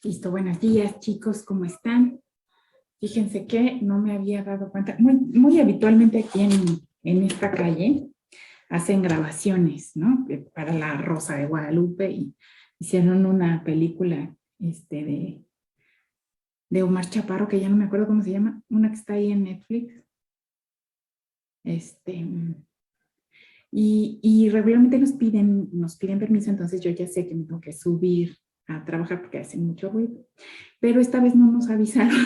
Listo, buenos días chicos, ¿cómo están? Fíjense que no me había dado cuenta, muy habitualmente aquí en esta calle hacen grabaciones, ¿no? Para la Rosa de Guadalupe y hicieron una película de Omar Chaparro, que ya no me acuerdo cómo se llama, una que está ahí en Netflix. Y regularmente nos piden permiso, entonces yo ya sé que me tengo que subir a trabajar porque hace mucho ruido, pero esta vez no nos avisaron.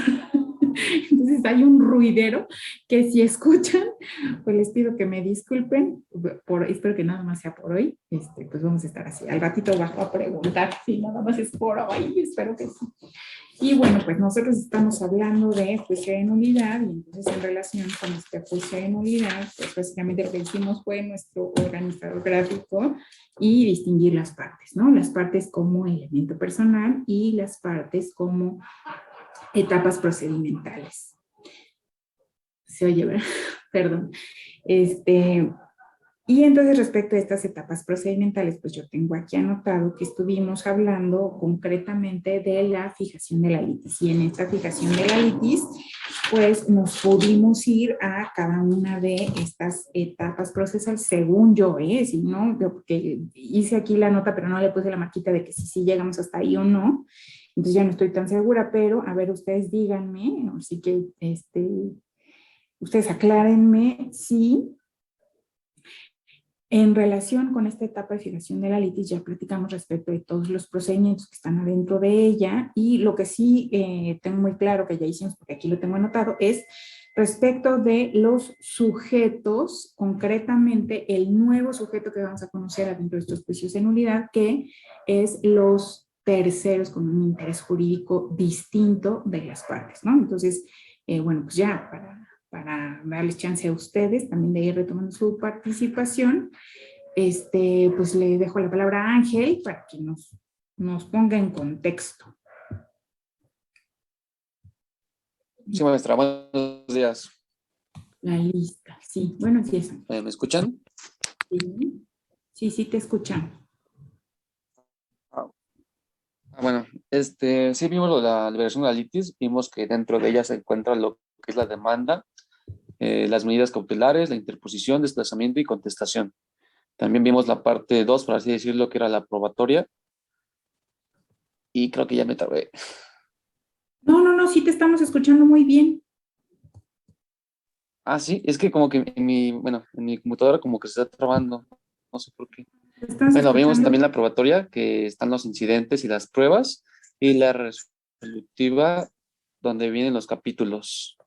Entonces hay un ruidero que si escuchan, pues les pido que me disculpen, espero que nada más sea por hoy, pues vamos a estar así. Al ratito bajo a preguntar si nada más es por hoy, espero que sí. Y bueno, pues nosotros estamos hablando de juicio de nulidad y entonces en relación con este juicio de nulidad, pues básicamente lo que hicimos fue nuestro organizador gráfico y distinguir las partes, ¿no? Las partes como elemento personal y las partes como etapas procedimentales. Se oye, ¿verdad? Perdón. Y entonces respecto a estas etapas procedimentales, pues yo tengo aquí anotado que estuvimos hablando concretamente de la fijación de la litis. Y en esta fijación de la litis, pues nos pudimos ir a cada una de estas etapas procesales, según yo, si no, porque hice aquí la nota, pero no le puse la marquita de que sí llegamos hasta ahí o no. Entonces ya no estoy tan segura, pero a ver, ustedes díganme, así que ustedes aclárenme si en relación con esta etapa de fijación de la litis ya platicamos respecto de todos los procedimientos que están adentro de ella, y lo que sí tengo muy claro que ya hicimos, porque aquí lo tengo anotado, es respecto de los sujetos, concretamente el nuevo sujeto que vamos a conocer adentro de estos juicios de nulidad, que es los terceros con un interés jurídico distinto de las partes, ¿no? Entonces, bueno, pues ya para darles chance a ustedes también de ir retomando su participación, pues le dejo la palabra a Ángel para que nos ponga en contexto. Sí, maestra, buenos días. La lista, sí, buenos días. ¿Me escuchan? Sí, te escuchamos. Bueno, sí vimos lo de la liberación de la litis, vimos que dentro de ella se encuentra lo que es la demanda, las medidas cautelares, la interposición, desplazamiento y contestación. También vimos la parte 2, por así decirlo, que era la probatoria, y creo que ya me tardé. No, sí te estamos escuchando muy bien. Ah, sí, es que como que en mi computadora como que se está trabando, no sé por qué. Bueno, vimos también la probatoria, que están los incidentes y las pruebas, y la resolutiva, donde vienen los capítulos.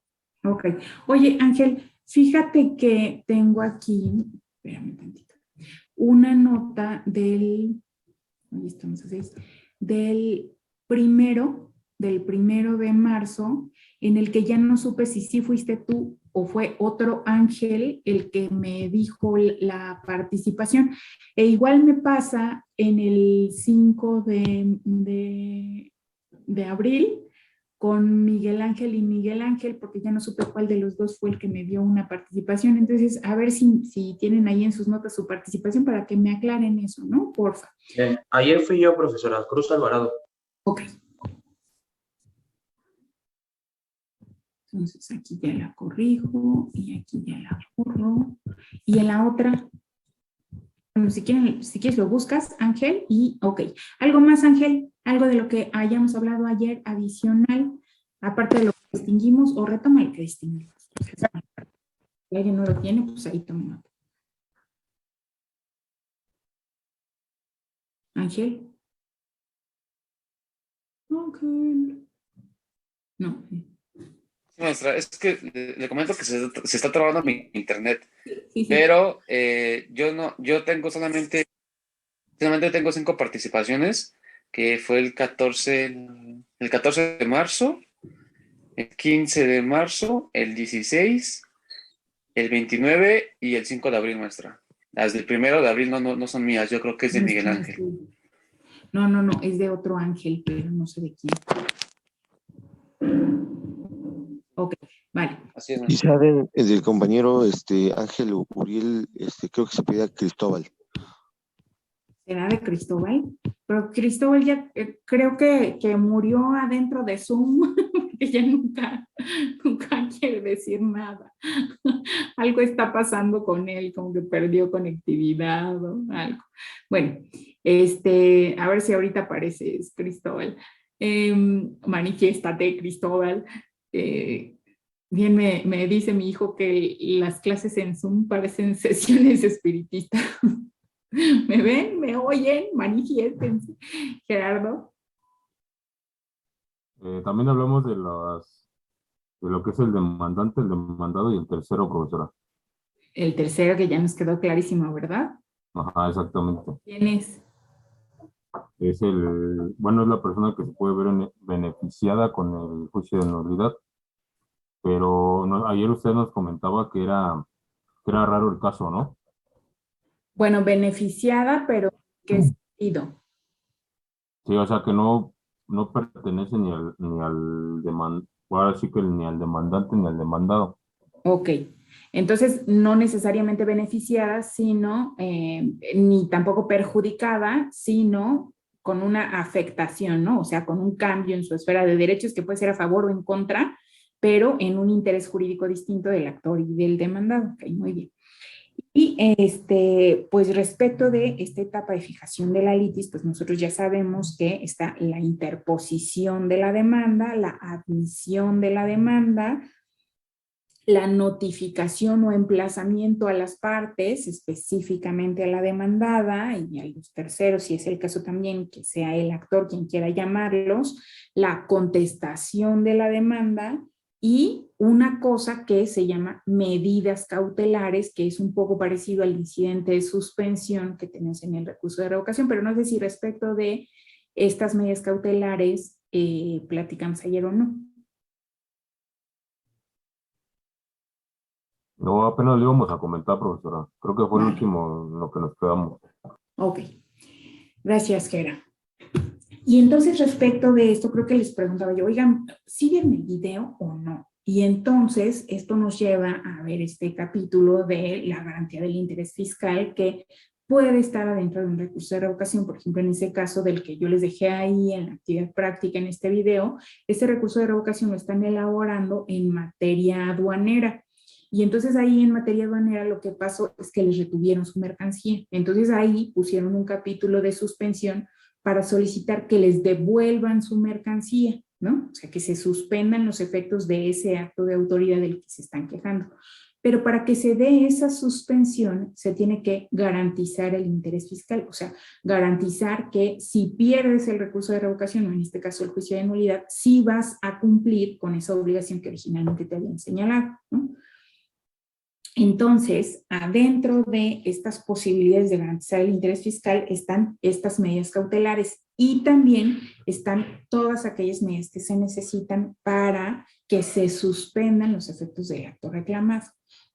Ok. Oye, Ángel, fíjate que tengo aquí, espérame tantito, una nota ahí estamos a 6, del primero de marzo, en el que ya no supe si sí fuiste tú o fue otro Ángel el que me dijo la participación. E igual me pasa en el 5 de abril con Miguel Ángel y Miguel Ángel, porque ya no supe cuál de los dos fue el que me dio una participación. Entonces, a ver si tienen ahí en sus notas su participación para que me aclaren eso, ¿no? Porfa. Bien, ayer fui yo, profesora Cruz Alvarado. Ok. Entonces aquí ya la corrijo y aquí ya la borro. Y en la otra, bueno, si quieres lo buscas, Ángel, y ok. ¿Algo más, Ángel? ¿Algo de lo que hayamos hablado ayer adicional, aparte de lo que distinguimos, o retoma lo que distinguimos? Si alguien no lo tiene, pues ahí toma nota. Ángel. Ángel. No. Sí, maestra, es que le comento que se está trabando mi internet, Sí. pero yo tengo solamente tengo 5 participaciones, que fue el 14 de marzo, el 15 de marzo, el 16, el 29 y el 5 de abril, maestra. Las del 1 de abril no son mías, yo creo que es de Miguel Ángel. No, es de otro Ángel, pero no sé de quién. Ok, vale. Así es, Y saben, el del compañero Ángel Uriel, creo que se pedía Cristóbal. ¿Era de Cristóbal? Pero Cristóbal ya creo que murió adentro de Zoom, porque ya nunca quiere decir nada. Algo está pasando con él, como que perdió conectividad o algo. Bueno, a ver si ahorita apareces, Cristóbal. Manifiéstate, Cristóbal. Bien, me dice mi hijo que las clases en Zoom parecen sesiones espiritistas. ¿Me ven? ¿Me oyen? Manifiéstense. Gerardo. También hablamos de lo que es el demandante, el demandado y el tercero, profesora. El tercero que ya nos quedó clarísimo, ¿verdad? Ajá, exactamente. ¿Quién es? Es bueno, es la persona que se puede ver beneficiada con el juicio de nulidad, pero ayer usted nos comentaba que era raro el caso, ¿no? Bueno, beneficiada, pero ¿qué sentido? Sí, o sea que no pertenece ahora sí que ni al demandante ni al demandado. Ok, entonces no necesariamente beneficiada, sino ni tampoco perjudicada, sino con una afectación, ¿no? O sea, con un cambio en su esfera de derechos que puede ser a favor o en contra, pero en un interés jurídico distinto del actor y del demandado. Ok, muy bien. Y pues respecto de esta etapa de fijación de la litis, pues nosotros ya sabemos que está la interposición de la demanda, la admisión de la demanda, la notificación o emplazamiento a las partes, específicamente a la demandada y a los terceros, si es el caso también que sea el actor quien quiera llamarlos, la contestación de la demanda y una cosa que se llama medidas cautelares, que es un poco parecido al incidente de suspensión que tenemos en el recurso de revocación, pero no sé si respecto de estas medidas cautelares platicamos ayer o no. No, apenas lo íbamos a comentar, profesora. Creo que fue el Vale. último en lo que nos quedamos. Ok, gracias, Gera. Y entonces respecto de esto, creo que les preguntaba yo, oigan, ¿siguen el video o no? Y entonces esto nos lleva a ver este capítulo de la garantía del interés fiscal que puede estar adentro de un recurso de revocación. Por ejemplo, en ese caso del que yo les dejé ahí en la actividad práctica en este video, este recurso de revocación lo están elaborando en materia aduanera. Y entonces ahí en materia aduanera lo que pasó es que les retuvieron su mercancía. Entonces ahí pusieron un capítulo de suspensión para solicitar que les devuelvan su mercancía, ¿no? O sea, que se suspendan los efectos de ese acto de autoridad del que se están quejando. Pero para que se dé esa suspensión, se tiene que garantizar el interés fiscal, o sea, garantizar que si pierdes el recurso de revocación, o en este caso el juicio de nulidad, sí vas a cumplir con esa obligación que originalmente te habían señalado, ¿no? Entonces, adentro de estas posibilidades de garantizar el interés fiscal están estas medidas cautelares y también están todas aquellas medidas que se necesitan para que se suspendan los efectos del acto reclamado.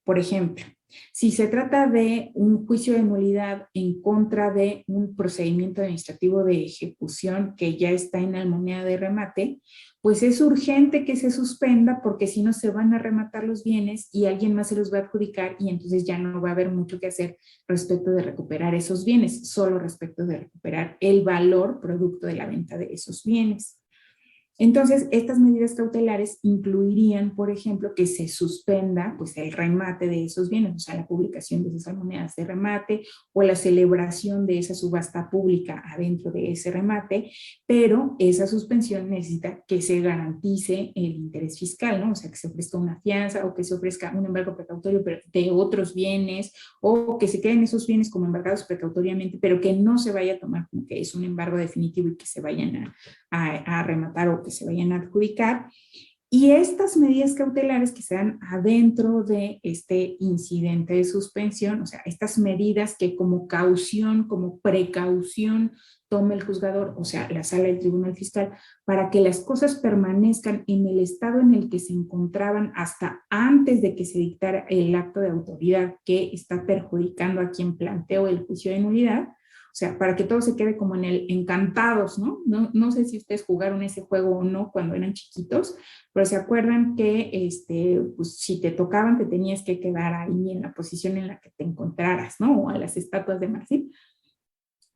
Por ejemplo, si se trata de un juicio de nulidad en contra de un procedimiento administrativo de ejecución que ya está en almoneda de remate, pues es urgente que se suspenda porque si no se van a rematar los bienes y alguien más se los va a adjudicar y entonces ya no va a haber mucho que hacer respecto de recuperar esos bienes, solo respecto de recuperar el valor producto de la venta de esos bienes. Entonces, estas medidas cautelares incluirían, por ejemplo, que se suspenda pues, el remate de esos bienes, o sea, la publicación de esas monedas de remate o la celebración de esa subasta pública adentro de ese remate, pero esa suspensión necesita que se garantice el interés fiscal, ¿no? O sea, que se ofrezca una fianza o que se ofrezca un embargo precautorio de otros bienes o que se queden esos bienes como embargados precautoriamente, pero que no se vaya a tomar como que es un embargo definitivo y que se vayan a rematar o que se vayan a adjudicar. Y estas medidas cautelares que se dan adentro de este incidente de suspensión, o sea, estas medidas que como caución, como precaución tome el juzgador, o sea, la sala del tribunal fiscal, para que las cosas permanezcan en el estado en el que se encontraban hasta antes de que se dictara el acto de autoridad que está perjudicando a quien planteó el juicio de nulidad. O sea, para que todo se quede como en el encantados, ¿no? No sé si ustedes jugaron ese juego o no cuando eran chiquitos, pero se acuerdan que pues, si te tocaban te tenías que quedar ahí en la posición en la que te encontraras, ¿no? O a las estatuas de marfil.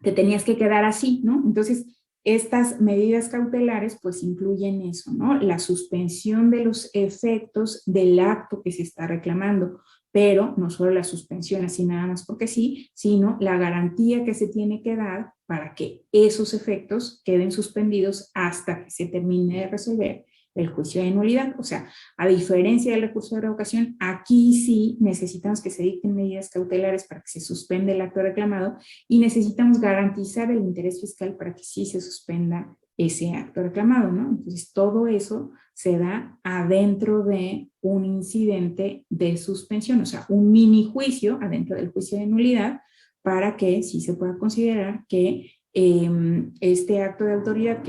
te tenías que quedar así, ¿no? Entonces, estas medidas cautelares pues incluyen eso, ¿no? La suspensión de los efectos del acto que se está reclamando, pero no solo la suspensión así nada más porque sí, sino la garantía que se tiene que dar para que esos efectos queden suspendidos hasta que se termine de resolver el juicio de nulidad. O sea, a diferencia del recurso de revocación, aquí sí necesitamos que se dicten medidas cautelares para que se suspenda el acto reclamado y necesitamos garantizar el interés fiscal para que sí se suspenda ese acto reclamado, ¿no? Entonces, todo eso se da adentro de un incidente de suspensión, o sea, un mini juicio adentro del juicio de nulidad para que sí se pueda considerar que este acto de autoridad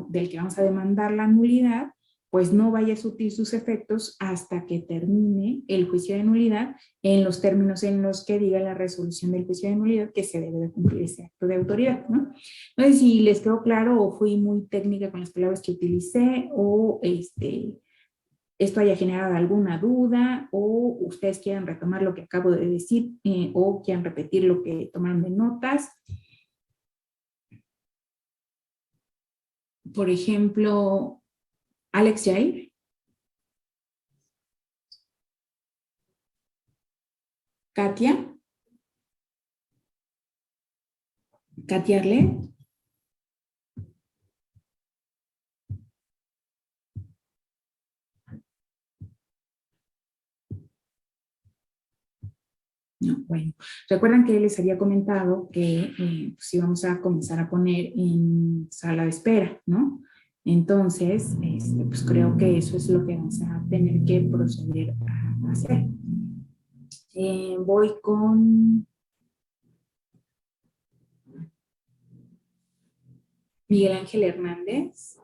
del que vamos a demandar la nulidad pues no vaya a surtir sus efectos hasta que termine el juicio de nulidad en los términos en los que diga la resolución del juicio de nulidad que se debe de cumplir ese acto de autoridad, ¿no? No sé si les quedó claro o fui muy técnica con las palabras que utilicé o esto haya generado alguna duda o ustedes quieran retomar lo que acabo de decir o quieran repetir lo que tomaron de notas. Por ejemplo, Alex Jair. Katia. Katia Arlet. No, bueno, recuerdan que les había comentado que pues íbamos a comenzar a poner en sala de espera, ¿no? Entonces, pues creo que eso es lo que vamos a tener que proceder a hacer. Voy con Miguel Ángel Hernández.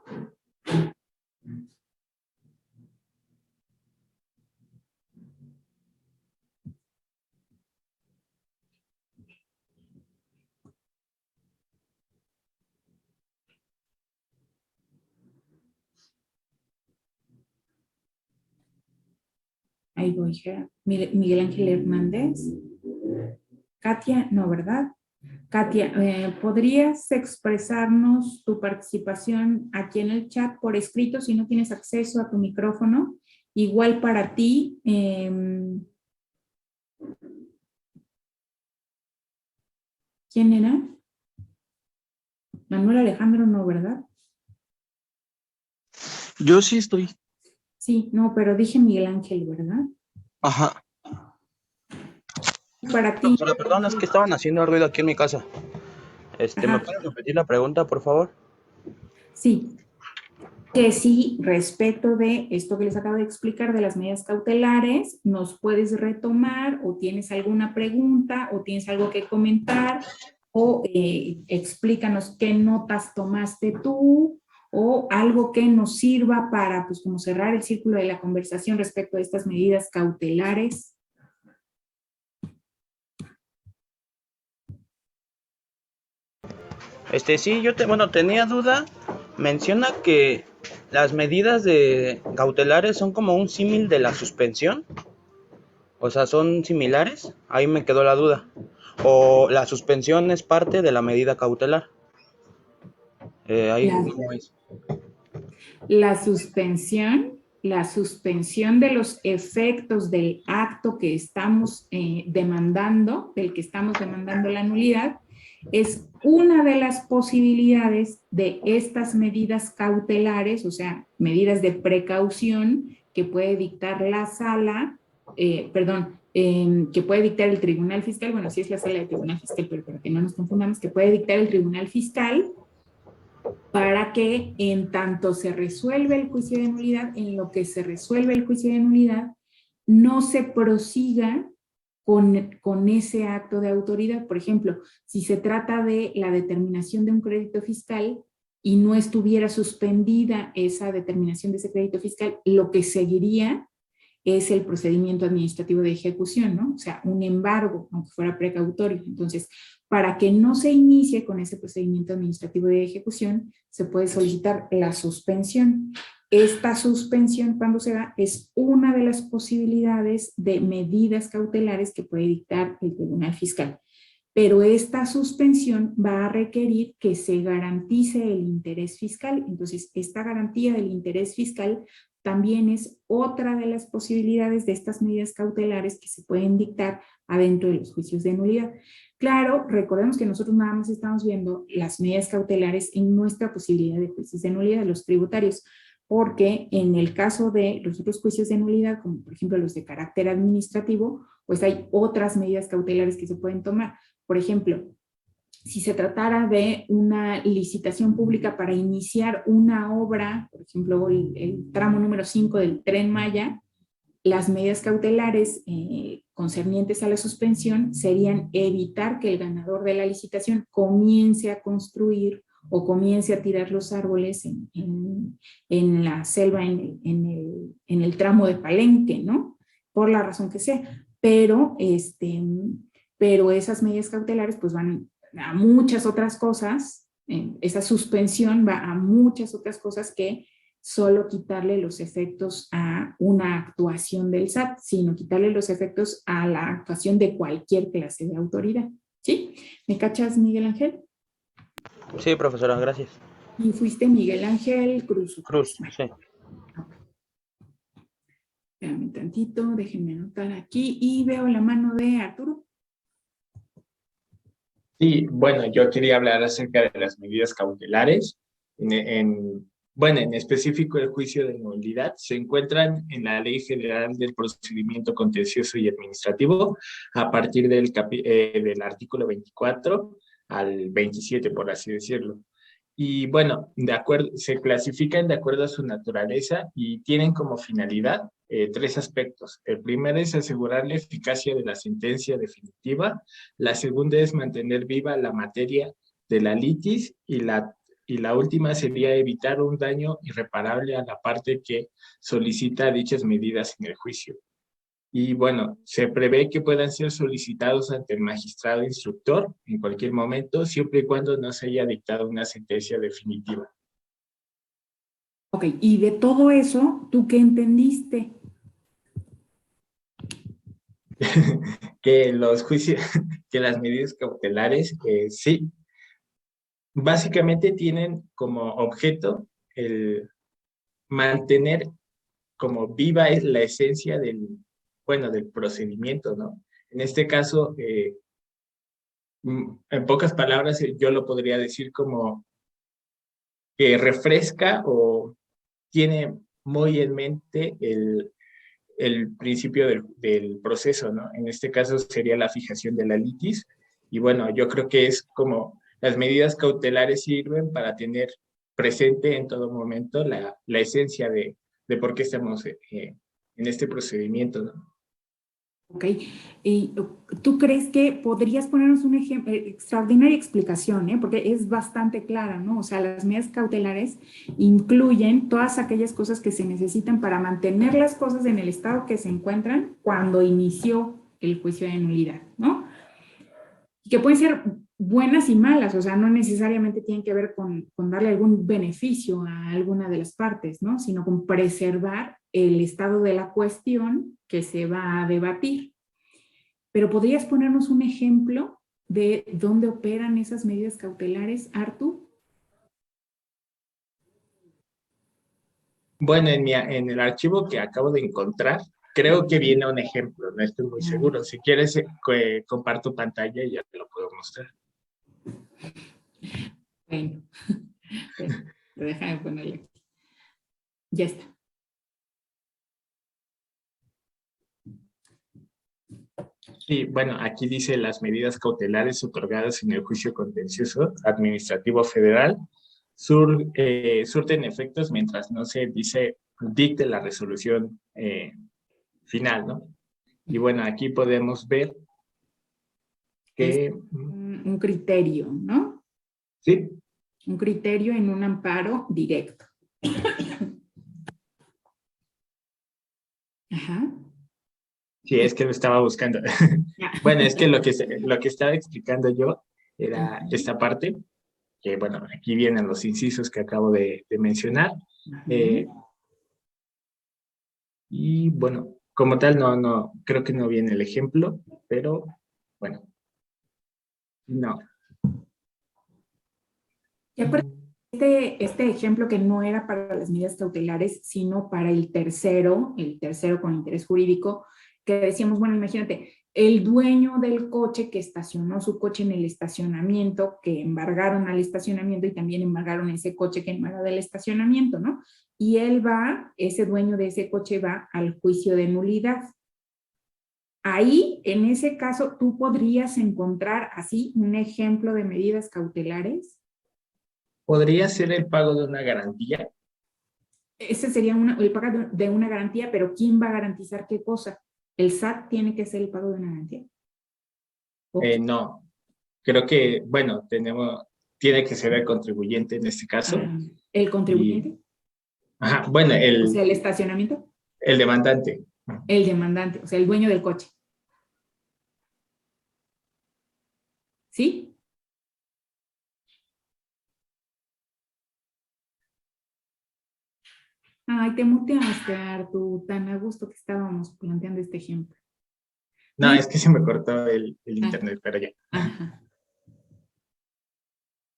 Ahí voy, Miguel Ángel Hernández. Katia, no, ¿verdad? Katia, ¿podrías expresarnos tu participación aquí en el chat por escrito si no tienes acceso a tu micrófono? Igual para ti. ¿Quién era? Manuel Alejandro, no, ¿verdad? Yo sí estoy. Sí, no, pero dije Miguel Ángel, ¿verdad? Ajá. Para ti. Pero perdón, es que estaban haciendo ruido aquí en mi casa. ¿Me Ajá. puedes repetir la pregunta, por favor? Sí, que sí, respecto de esto que les acabo de explicar de las medidas cautelares, nos puedes retomar o tienes alguna pregunta o tienes algo que comentar o explícanos qué notas tomaste tú o algo que nos sirva para, pues, como cerrar el círculo de la conversación respecto a estas medidas cautelares. Sí, tenía duda. Menciona que las medidas cautelares son como un símil de la suspensión. O sea, ¿son similares? Ahí me quedó la duda. ¿O la suspensión es parte de la medida cautelar? Ahí ¿cómo es? La suspensión de los efectos del acto que estamos demandando, del que estamos demandando la nulidad, es una de las posibilidades de estas medidas cautelares, o sea, medidas de precaución que puede dictar la sala, que puede dictar el tribunal fiscal, bueno, sí es la sala del tribunal fiscal, pero para que no nos confundamos, que puede dictar el tribunal fiscal para que en tanto se resuelve el juicio de nulidad, en lo que se resuelve el juicio de nulidad, no se prosiga con ese acto de autoridad. Por ejemplo, si se trata de la determinación de un crédito fiscal y no estuviera suspendida esa determinación de ese crédito fiscal, lo que seguiría es el procedimiento administrativo de ejecución, ¿no? O sea, un embargo, aunque fuera precautorio. Entonces, para que no se inicie con ese procedimiento administrativo de ejecución, se puede solicitar la suspensión. Esta suspensión, cuando se da, es una de las posibilidades de medidas cautelares que puede dictar el tribunal fiscal. pero esta suspensión va a requerir que se garantice el interés fiscal. Entonces, esta garantía del interés fiscal también es otra de las posibilidades de estas medidas cautelares que se pueden dictar adentro de los juicios de nulidad. Claro, recordemos que nosotros nada más estamos viendo las medidas cautelares en nuestra posibilidad de juicios de nulidad, los tributarios, porque en el caso de los otros juicios de nulidad, como por ejemplo los de carácter administrativo, pues hay otras medidas cautelares que se pueden tomar. Por ejemplo, si se tratara de una licitación pública para iniciar una obra, por ejemplo, el tramo número 5 del Tren Maya, las medidas cautelares concernientes a la suspensión serían evitar que el ganador de la licitación comience a construir o comience a tirar los árboles en la selva, en el tramo de Palenque, ¿no? Por la razón que sea. Pero esas medidas cautelares pues van a muchas otras cosas, esa suspensión va a muchas otras cosas que solo quitarle los efectos a una actuación del SAT, sino quitarle los efectos a la actuación de cualquier clase de autoridad. ¿Sí? ¿Me cachas, Miguel Ángel? Sí, profesora, gracias. Y fuiste Miguel Ángel Cruz. Cruz, Bueno, sí. espérame tantito, déjenme anotar aquí y veo la mano de Arturo. Sí, bueno, yo quería hablar acerca de las medidas cautelares. Bueno, en específico el juicio de nulidad se encuentran en la Ley General del Procedimiento Contencioso y Administrativo a partir del artículo 24 al 27, por así decirlo. Y bueno, se clasifican de acuerdo a su naturaleza y tienen como finalidad tres aspectos. El primero es asegurar la eficacia de la sentencia definitiva. La segunda es mantener viva la materia de la litis y la última sería evitar un daño irreparable a la parte que solicita dichas medidas en el juicio. Y bueno, se prevé que puedan ser solicitados ante el magistrado instructor en cualquier momento, siempre y cuando no se haya dictado una sentencia definitiva. Ok, y de todo eso, ¿tú qué entendiste? Que los juicios, que las medidas cautelares, sí, básicamente tienen como objeto el mantener como viva es la esencia del procedimiento, ¿no? En este caso, en pocas palabras, yo lo podría decir como que refresca o tiene muy en mente el principio del proceso, ¿no? En este caso sería la fijación de la litis. Y bueno, yo creo que es como las medidas cautelares sirven para tener presente en todo momento la esencia de por qué estamos en este procedimiento, ¿no? Ok, y ¿tú crees que podrías ponernos un ejemplo, extraordinaria explicación, porque es bastante clara, ¿no? O sea, las medidas cautelares incluyen todas aquellas cosas que se necesitan para mantener las cosas en el estado que se encuentran cuando inició el juicio de nulidad, ¿no? Y que pueden ser buenas y malas, o sea, no necesariamente tienen que ver con darle algún beneficio a alguna de las partes, ¿no? Sino con preservar el estado de la cuestión que se va a debatir. Pero ¿podrías ponernos un ejemplo de dónde operan esas medidas cautelares, Artu? Bueno, en el archivo que acabo de encontrar, creo que viene un ejemplo, no estoy muy seguro. Si quieres, comparto pantalla y ya te lo puedo mostrar. Bueno, déjame ponerle aquí. Ya está. Sí, bueno, aquí dice las medidas cautelares otorgadas en el juicio contencioso administrativo federal surten efectos mientras no se dicte la resolución final, ¿no? Y bueno, aquí podemos ver que... Es un criterio, ¿no? Sí, Un criterio en un amparo directo. Ajá. sí, es que lo estaba buscando. Bueno, es que lo que estaba explicando yo era esta parte, que bueno, aquí vienen los incisos que acabo de mencionar. Y bueno, como tal, no, creo que no viene el ejemplo, pero bueno. No. Ya por este ejemplo que no era para las medidas cautelares, sino para el tercero con interés jurídico, que decíamos, bueno, imagínate, el dueño del coche que estacionó su coche en el estacionamiento, que embargaron al estacionamiento y también embargaron ese coche que embargó del estacionamiento, ¿no? Y ese dueño de ese coche va al juicio de nulidad. Ahí, en ese caso, tú podrías encontrar así un ejemplo de medidas cautelares. ¿Podría ser el pago de una garantía? Ese sería el pago de una garantía, pero ¿quién va a garantizar qué cosa? ¿El SAT tiene que ser el pago de una garantía? No. Creo que, bueno, tiene que ser el contribuyente en este caso. ¿El Y, contribuyente? ajá, bueno, O sea, el estacionamiento. el demandante. El demandante, o sea, el dueño del coche. ¿Sí? Ay, te muteaste, Artu, tan a gusto que estábamos planteando este ejemplo. No, es que se me cortó el internet, pero ya. Ajá.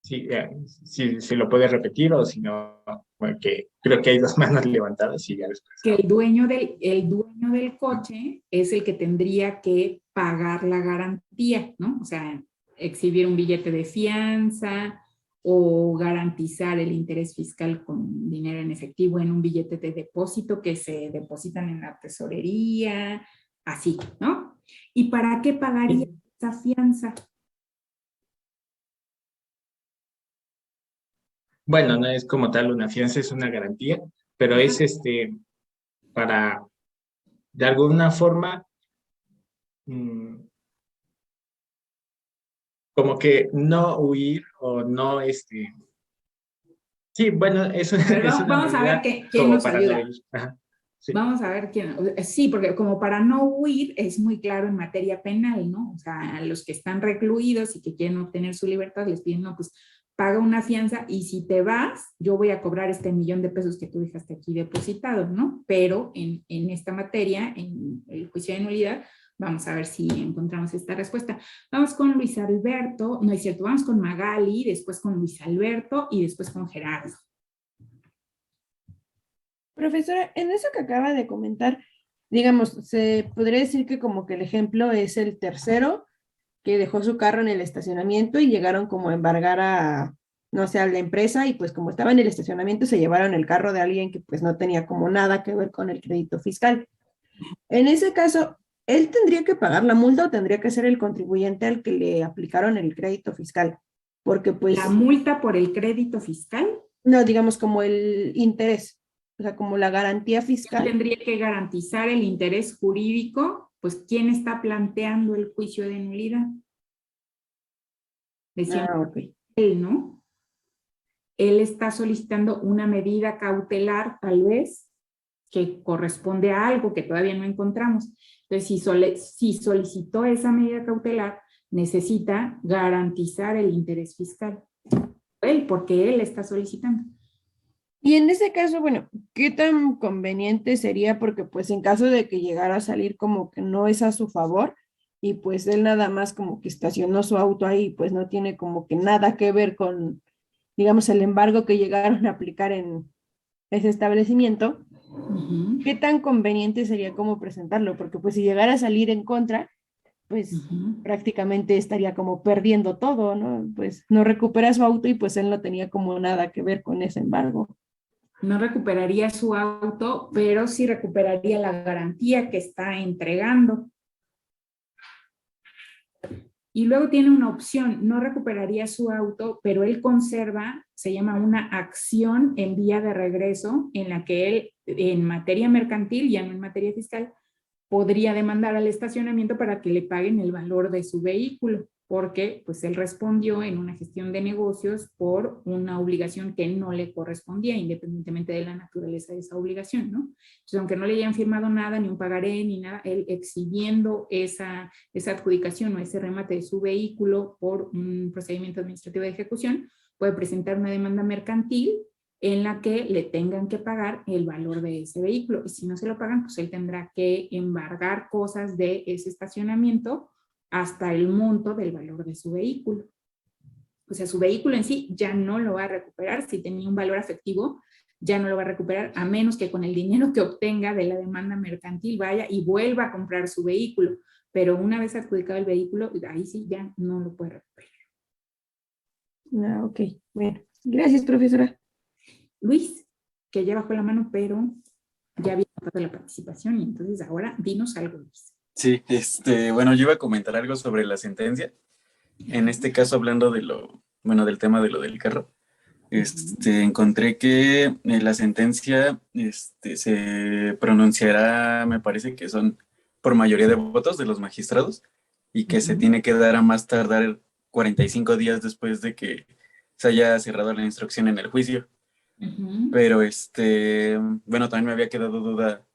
Sí, si lo puedes repetir o si no, bueno, que creo que hay dos manos levantadas y ya después. Que el dueño del coche es el que tendría que pagar la garantía, ¿no? O sea, exhibir un billete de fianza o garantizar el interés fiscal con dinero en efectivo en un billete de depósito que se depositan en la tesorería, así, ¿no? ¿Y para qué pagaría esa fianza? Bueno, no es como tal una fianza, es una garantía, pero es para, de alguna forma, como que no huir o no, sí, bueno, eso es una Vamos a ver medida quién como nos para no ayuda. ir. Ajá, sí. Vamos a ver quién. Sí, porque como para no huir es muy claro en materia penal, ¿no? O sea, a los que están recluidos y que quieren obtener su libertad les piden, no, pues paga una fianza y si te vas, yo voy a cobrar este $1,000,000 que tú dejaste aquí depositado, ¿no? Pero en esta materia, en el juicio de nulidad, vamos a ver si encontramos esta respuesta. Vamos con Luis Alberto, no es cierto, vamos con Magali, después con Luis Alberto y después con Gerardo. Profesora, en eso que acaba de comentar, digamos, se podría decir que como que el ejemplo es el tercero que dejó su carro en el estacionamiento y llegaron como a embargar a, no sé, a la empresa y pues como estaba en el estacionamiento se llevaron el carro de alguien que pues no tenía como nada que ver con el crédito fiscal. En ese caso, ¿él tendría que pagar la multa o tendría que ser el contribuyente al que le aplicaron el crédito fiscal? Porque pues, La multa por el crédito fiscal no, digamos como el interés, o sea, como la garantía fiscal. tendría que garantizar el interés jurídico, pues ¿quién está planteando el juicio de nulidad? Decíamos Ok. él, ¿no? Él está solicitando una medida cautelar, tal vez, que corresponde a algo que todavía no encontramos. Entonces, si solicitó esa medida cautelar, necesita garantizar el interés fiscal. Él, porque él está solicitando. Y en ese caso, bueno, ¿qué tan conveniente sería? Porque pues en caso de que llegara a salir como que no es a su favor y pues él nada más como que estacionó su auto ahí, pues no tiene como que nada que ver con, digamos, el embargo que llegaron a aplicar en ese establecimiento, ¿qué tan conveniente sería como presentarlo? Porque pues si llegara a salir en contra, pues prácticamente estaría como perdiendo todo, ¿no? Pues no recupera su auto y pues él no tenía como nada que ver con ese embargo. No recuperaría su auto, pero sí recuperaría la garantía que está entregando. Y luego tiene una opción, no recuperaría su auto, pero él conserva, se llama una acción en vía de regreso, en la que él, en materia mercantil, ya no en materia fiscal, podría demandar al estacionamiento para que le paguen el valor de su vehículo, porque pues él respondió en una gestión de negocios por una obligación que no le correspondía, independientemente de la naturaleza de esa obligación, ¿no? Entonces, aunque no le hayan firmado nada, ni un pagaré, ni nada, él exhibiendo esa adjudicación o ese remate de su vehículo por un procedimiento administrativo de ejecución, puede presentar una demanda mercantil en la que le tengan que pagar el valor de ese vehículo. Y si no se lo pagan, pues él tendrá que embargar cosas de ese estacionamiento hasta el monto del valor de su vehículo. O sea, su vehículo en sí ya no lo va a recuperar. Si tenía un valor afectivo, ya no lo va a recuperar, a menos que con el dinero que obtenga de la demanda mercantil vaya y vuelva a comprar su vehículo. Pero una vez adjudicado el vehículo, ahí sí ya no lo puede recuperar. Ah, ok, bueno, gracias, profesora. Luis, que ya bajó la mano, pero ya había notado la participación y entonces ahora dinos algo, Luis. Sí, bueno, yo iba a comentar algo sobre la sentencia. En este caso, hablando bueno, del tema de lo del carro, encontré que la sentencia, se pronunciará, me parece que son por mayoría de votos de los magistrados y que se tiene que dar a más tardar 45 días después de que se haya cerrado la instrucción en el juicio. Pero, bueno, también me había quedado duda,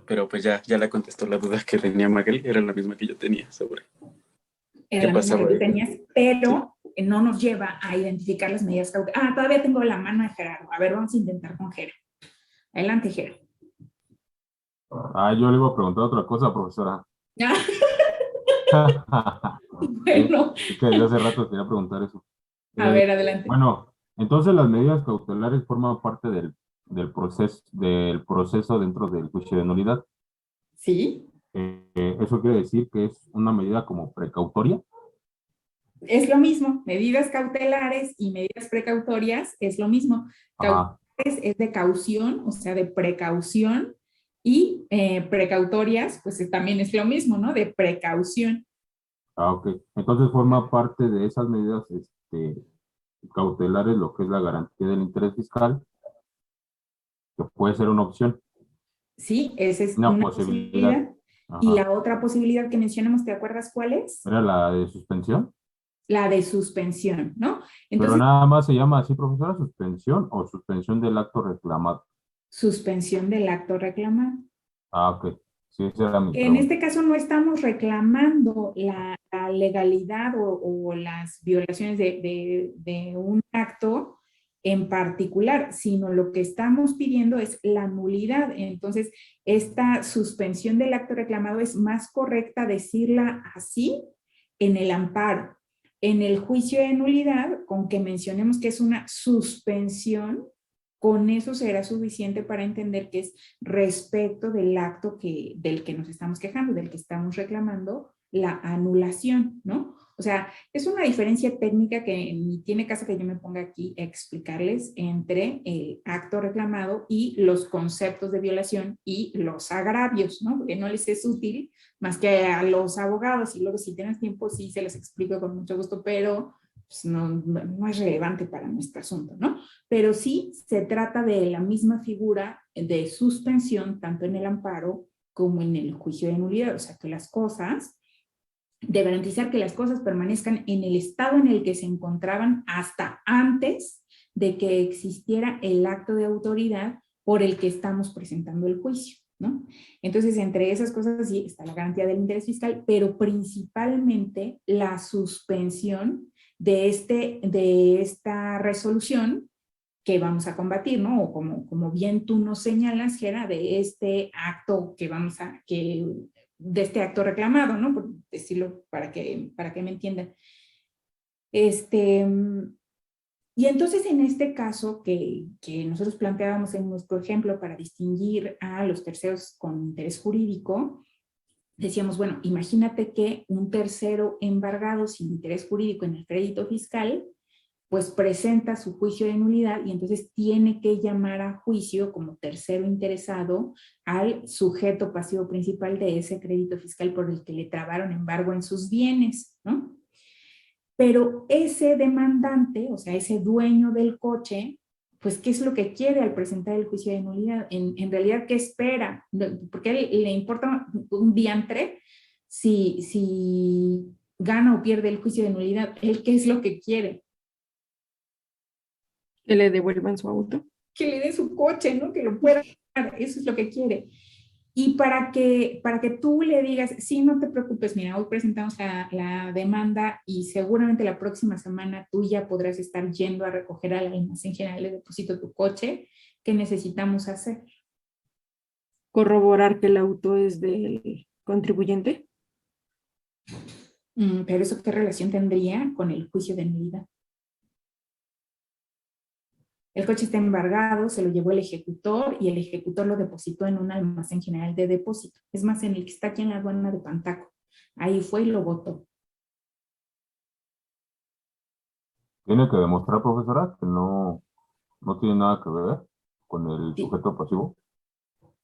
pero pues ya la contestó la duda que tenía Magali, era la misma que yo tenía sobre Era qué la misma pasaba que tú ahí. tenías, pero no nos lleva a identificar las medidas cautelares. Ah, todavía tengo la mano de Gerardo. A ver, vamos a intentar con Gerardo. Adelante, Gerardo. Yo le iba a preguntar otra cosa, profesora. Bueno, Es que desde hace rato quería preguntar eso. a ver, adelante. Bueno, entonces las medidas cautelares forman parte del proceso dentro del juicio de nulidad. Sí, Eso quiere decir que es una medida como precautoria. es lo mismo. Medidas cautelares y medidas precautorias es lo mismo. Ajá. Cautelares es de caución, o sea, de precaución, y precautorias, pues también es lo mismo, ¿no? De precaución. Ok. Entonces forma parte de esas medidas cautelares lo que es la garantía del interés fiscal, que puede ser una opción, Sí, esa es una una posibilidad. posibilidad. Y Ajá. la otra posibilidad que mencionamos, ¿te acuerdas cuál es? Era la de suspensión, La de suspensión, ¿no? pero Entonces, nada más se llama así, profesora, suspensión o suspensión del acto reclamado. suspensión del acto reclamado. Ok. Sí, esa era mi En pregunta. este caso no estamos reclamando la legalidad o las violaciones de un acto en particular, sino lo que estamos pidiendo es la nulidad. Entonces, esta suspensión del acto reclamado es más correcta decirla así en el amparo. En el juicio de nulidad, con que mencionemos que es una suspensión, con eso será suficiente para entender que es respecto del acto del que nos estamos quejando, del que estamos reclamando, la anulación, ¿no? O sea, es una diferencia técnica que ni tiene caso que yo me ponga aquí a explicarles entre el acto reclamado y los conceptos de violación y los agravios, ¿no? Porque no les es útil más que a los abogados, y luego si tienes tiempo sí se les explico con mucho gusto, pero pues no es relevante para nuestro asunto, ¿no? Pero sí se trata de la misma figura de suspensión, tanto en el amparo como en el juicio de nulidad, o sea, que las cosas, de garantizar que las cosas permanezcan en el estado en el que se encontraban hasta antes de que existiera el acto de autoridad por el que estamos presentando el juicio, ¿no? Entonces, entre esas cosas sí está la garantía del interés fiscal, pero principalmente la suspensión de esta resolución que vamos a combatir, ¿no? O como bien tú nos señalas, Gera, de este acto de este acto reclamado, ¿no? Por decirlo para que me entiendan. Y entonces en este caso que nosotros planteábamos en nuestro ejemplo para distinguir a los terceros con interés jurídico, decíamos, bueno, imagínate que un tercero embargado sin interés jurídico en el crédito fiscal pues presenta su juicio de nulidad y entonces tiene que llamar a juicio como tercero interesado al sujeto pasivo principal de ese crédito fiscal por el que le trabaron embargo en sus bienes, ¿no? Pero ese demandante, o sea, ese dueño del coche, pues, ¿qué es lo que quiere al presentar el juicio de nulidad? En realidad, ¿qué espera? Porque a él le importa un diantre si gana o pierde el juicio de nulidad. ¿Él qué es lo que quiere? Que le devuelvan su auto. Que le dé su coche, ¿no? Que lo pueda pagar, eso es lo que quiere. Y para que tú le digas, sí, no te preocupes, mira, hoy presentamos la demanda y seguramente la próxima semana tú ya podrás estar yendo a recoger al almacén general de depósito tu coche, ¿qué necesitamos hacer? Corroborar que el auto es del contribuyente. Pero ¿eso qué relación tendría con el juicio de nulidad? El coche está embargado, se lo llevó el ejecutor y el ejecutor lo depositó en un almacén general de depósito. Es más, en el que está aquí en la aduana de Pantaco. Ahí fue y lo botó. Tiene que demostrar, profesora, que no tiene nada que ver con el Sí. sujeto pasivo.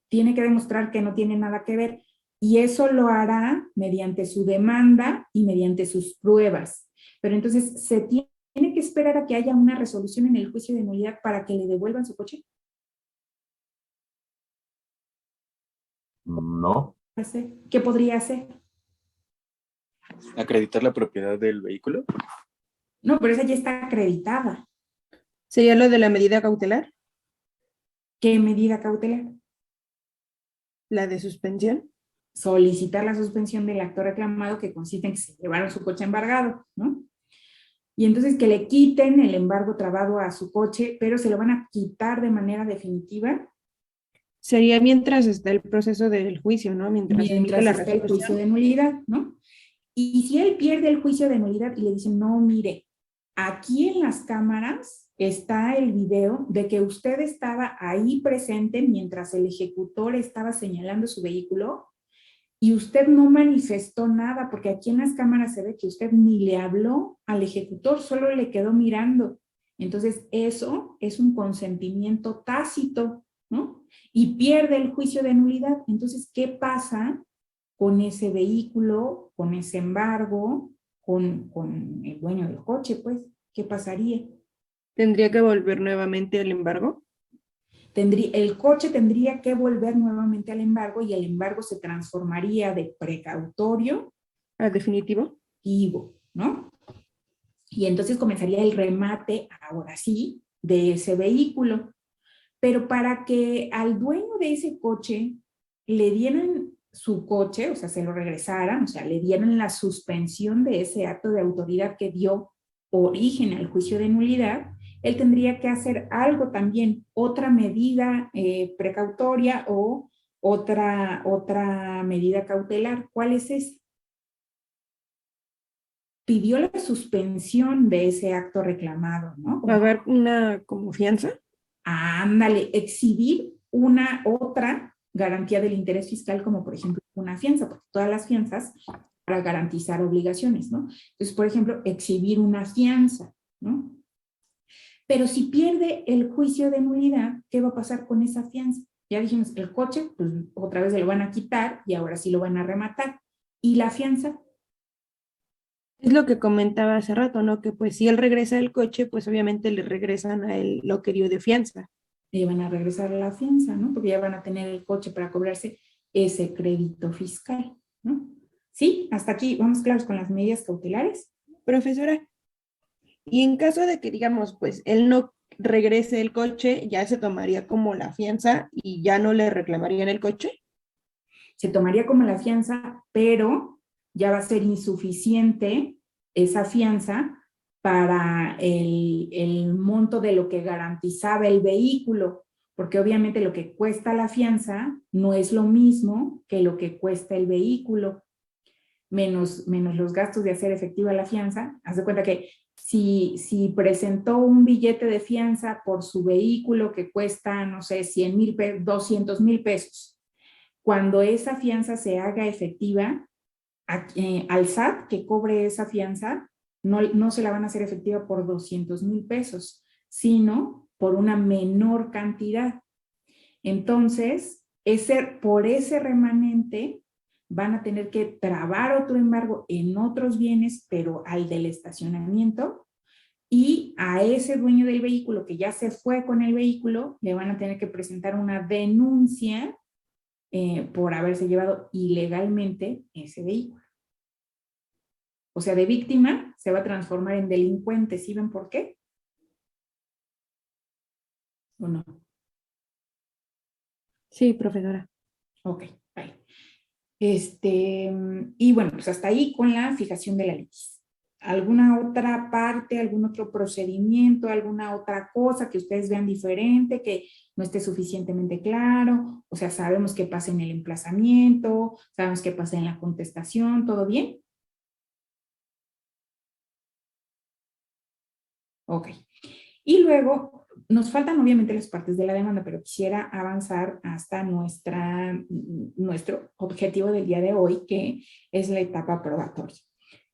Tiene que demostrar que no tiene nada que ver y eso lo hará mediante su demanda y mediante sus pruebas. Pero entonces se tiene que esperar a que haya una resolución en el juicio de nulidad para que le devuelvan su coche. No, ¿Qué podría hacer? Acreditar la propiedad del vehículo. No, pero esa ya está acreditada. ¿Sería lo de la medida cautelar? ¿Qué medida cautelar? ¿La de suspensión? Solicitar la suspensión del acto reclamado que consiste en que se llevaron su coche embargado, ¿no? Y entonces que le quiten el embargo trabado a su coche, pero se lo van a quitar de manera definitiva Sería mientras está el proceso del juicio, ¿no? Mientras emite mientras la está el juicio resolución. de nulidad, ¿no? Y si él pierde el juicio de nulidad y le dicen, no, mire, aquí en las cámaras está el video de que usted estaba ahí presente mientras el ejecutor estaba señalando su vehículo y usted no manifestó nada, porque aquí en las cámaras se ve que usted ni le habló al ejecutor, solo le quedó mirando. Entonces, eso es un consentimiento tácito, ¿no? Y pierde el juicio de nulidad. Entonces, ¿qué pasa con ese vehículo, con ese embargo, con el dueño del coche? Pues, ¿qué pasaría? ¿Tendría que volver nuevamente al embargo? El coche tendría que volver nuevamente al embargo y el embargo se transformaría de precautorio ¿A definitivo? activo, ¿no? Y entonces comenzaría el remate, ahora sí, de ese vehículo. Pero para que al dueño de ese coche le dieran su coche, o sea, se lo regresaran, o sea, le dieran la suspensión de ese acto de autoridad que dio origen al juicio de nulidad, él tendría que hacer algo también, otra medida precautoria o otra medida cautelar. ¿Cuál es esa? Pidió la suspensión de ese acto reclamado, ¿no? ¿Pagar una como fianza? Ándale, exhibir una otra garantía del interés fiscal, como por ejemplo una fianza, porque todas las fianzas para garantizar obligaciones, ¿no? Entonces, por ejemplo, exhibir una fianza, ¿no? Pero si pierde el juicio de nulidad, ¿qué va a pasar con esa fianza? Ya dijimos, el coche, pues otra vez se lo van a quitar y ahora sí lo van a rematar. ¿Y la fianza? Es lo que comentaba hace rato, ¿no? Que pues si él regresa el coche, pues obviamente le regresan a él lo que dio de fianza. Le van a regresar la fianza, ¿no? Porque ya van a tener el coche para cobrarse ese crédito fiscal, ¿no? Sí, hasta aquí vamos claros con las medidas cautelares. Profesora, y en caso de que, digamos, pues él no regrese el coche, ya se tomaría como la fianza y ya no le reclamarían el coche. Se tomaría como la fianza, pero ya va a ser insuficiente esa fianza para el monto de lo que garantizaba el vehículo, porque obviamente lo que cuesta la fianza no es lo mismo que lo que cuesta el vehículo, menos los gastos de hacer efectiva la fianza. Haz de cuenta que si presentó un billete de fianza por su vehículo que cuesta, no sé, 100,000 pesos, 200,000 pesos, cuando esa fianza se haga efectiva, al SAT que cobre esa fianza, no se la van a hacer efectiva por 200,000 pesos, sino por una menor cantidad. Entonces, por ese remanente van a tener que trabar otro embargo en otros bienes, pero al del estacionamiento, y a ese dueño del vehículo que ya se fue con el vehículo, le van a tener que presentar una denuncia por haberse llevado ilegalmente ese vehículo. O sea, de víctima se va a transformar en delincuente. ¿Sí ven por qué? ¿O no? Sí, profesora. Ok, vale. Y bueno, pues hasta ahí con la fijación de la litis. ¿Alguna otra parte, algún otro procedimiento, alguna otra cosa que ustedes vean diferente, que no esté suficientemente claro? O sea, sabemos qué pasa en el emplazamiento, sabemos qué pasa en la contestación, ¿todo bien? Ok. Y luego nos faltan obviamente las partes de la demanda, pero quisiera avanzar hasta nuestro objetivo del día de hoy, que es la etapa probatoria.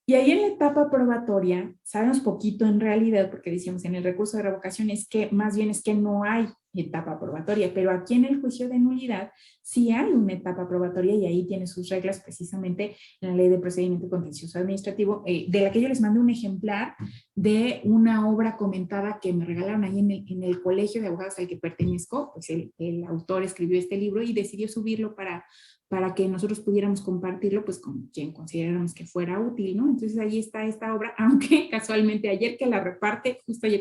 Y ahí en la etapa probatoria sabemos poquito en realidad, porque decíamos en el recurso de revocación es que más bien es que no hay etapa probatoria, pero aquí en el juicio de nulidad sí hay una etapa probatoria y ahí tiene sus reglas precisamente en la Ley de Procedimiento Contencioso Administrativo, de la que yo les mandé un ejemplar de una obra comentada que me regalaron ahí en el colegio de abogados al que pertenezco. Pues el autor escribió este libro y decidió subirlo para que nosotros pudiéramos compartirlo pues con quien consideráramos que fuera útil, ¿no? Entonces ahí está esta obra, aunque casualmente justo ayer